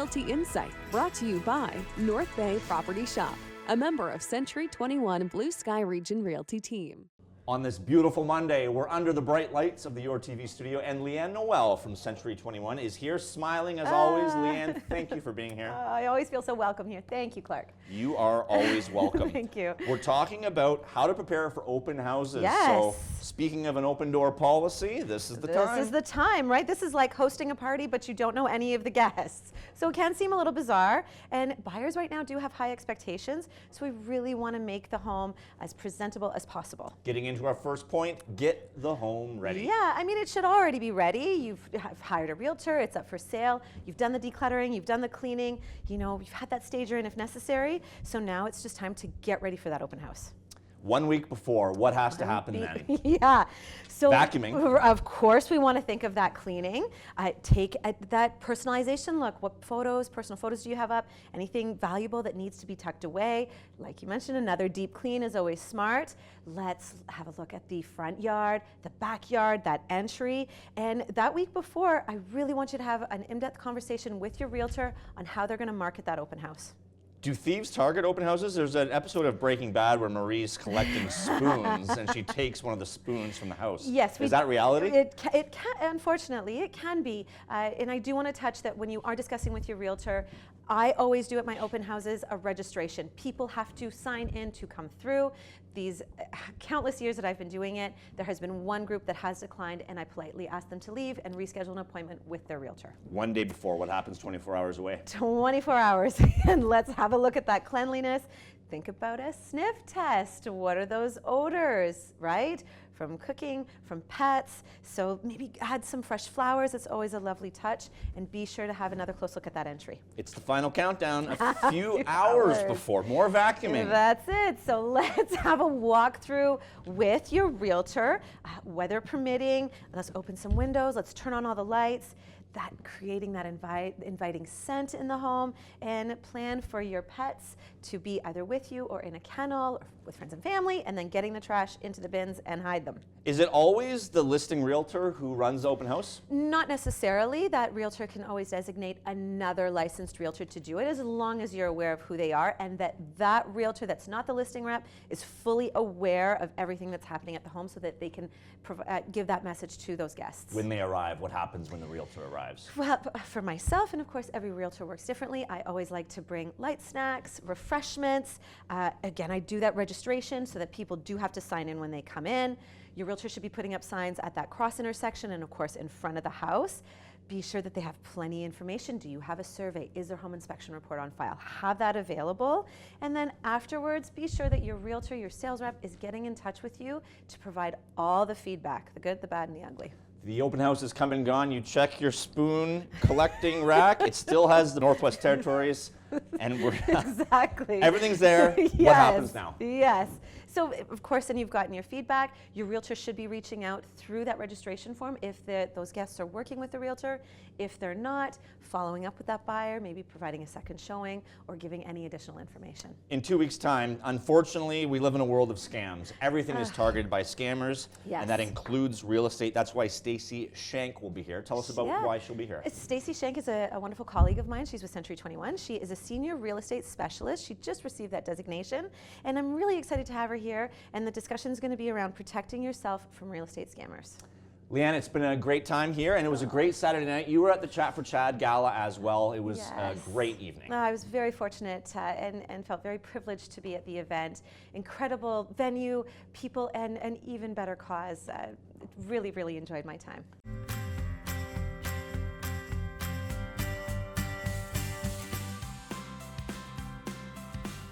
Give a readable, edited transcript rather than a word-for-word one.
Realty Insight, brought to you by North Bay Property Shop, a member of Century 21 Blue Sky Region Realty Team. On this beautiful Monday, we're under the bright lights of the Your TV studio, and Leeann Noel from Century 21 is here smiling as always. Leeann, thank you for being here. I always feel so welcome here. Thank you, Clarke. You are always welcome. Thank you. We're talking about how to prepare for open houses. Yes. So speaking of an open door policy, this is the time. This is the time, right? This is like hosting a party, but you don't know any of the guests. So it can seem a little bizarre, and buyers right now do have high expectations, so we really want to make the home as presentable as possible. Getting into our first point, get the home ready. Yeah, I mean, it should already be ready. You've hired a realtor, it's up for sale, you've done the decluttering, you've done the cleaning, you know, you've had that stager in if necessary, so now it's just time to get ready for that open house. 1 week before, what has to happen then? Yeah. So vacuuming. Of course, we want to think of that cleaning. Take that personalization look. What personal photos do you have up? Anything valuable that needs to be tucked away? Like you mentioned, another deep clean is always smart. Let's have a look at the front yard, the backyard, that entry. And that week before, I really want you to have an in-depth conversation with your realtor on how they're going to market that open house. Do thieves target open houses? There's an episode of Breaking Bad where Marie's collecting spoons and she takes one of the spoons from the house. Yes. Is that reality? It can, unfortunately, it can be. And I do want to touch that when you are discussing with your realtor, I always do at my open houses a registration. People have to sign in to come through. These countless years that I've been doing it, there has been one group that has declined, and I politely ask them to leave and reschedule an appointment with their realtor. 1 day before, what happens 24 hours away? 24 hours, and let's have a look at that cleanliness. Think about a sniff test. What are those odors, right? From cooking, from pets. So maybe add some fresh flowers. It's always a lovely touch. And be sure to have another close look at that entry. It's the final countdown, a few hours before. More vacuuming. That's it. So let's have a walkthrough with your realtor, weather permitting. Let's open some windows. Let's turn on all the lights. That creating that inviting scent in the home, and plan for your pets to be either with you or in a kennel or with friends and family, and then getting the trash into the bins and hide them. Is it always the listing realtor who runs the open house? Not necessarily. That realtor can always designate another licensed realtor to do it, as long as you're aware of who they are, and that realtor that's not the listing rep is fully aware of everything that's happening at the home, so that they can give that message to those guests. When they arrive, what happens when the realtor arrives? Well, for myself, and of course every realtor works differently, I always like to bring light snacks, refreshments. Again, I do that registration so that people do have to sign in when they come in. Your realtor should be putting up signs at that cross intersection and of course in front of the house. Be sure that they have plenty of information. Do you have a survey? Is there home inspection report on file? Have that available. And then afterwards, be sure that your realtor, your sales rep, is getting in touch with you to provide all the feedback, the good, the bad, and the ugly. The open house has come and gone. You check your spoon collecting rack. It still has the Northwest Territories, and we're exactly. Everything's there. Yes. What happens now? Yes. So of course, then you've gotten your feedback. Your realtor should be reaching out through that registration form if those guests are working with the realtor. If they're not, following up with that buyer, maybe providing a second showing or giving any additional information. In 2 weeks' time, unfortunately, we live in a world of scams. Everything is targeted by scammers, yes. and that includes real estate. That's why Stacey Shank will be here. Tell us about why she'll be here. Stacey Shank is a wonderful colleague of mine. She's with Century 21. She is a senior real estate specialist. She just received that designation, and I'm really excited to have her here. And the discussion is going to be around protecting yourself from real estate scammers. Leeann, it's been a great time here, and it was a great Saturday night. You were at the Chat for Chad Gala as well. It was a great evening. I was very fortunate and felt very privileged to be at the event. Incredible venue, people, and an even better cause. Really, really enjoyed my time.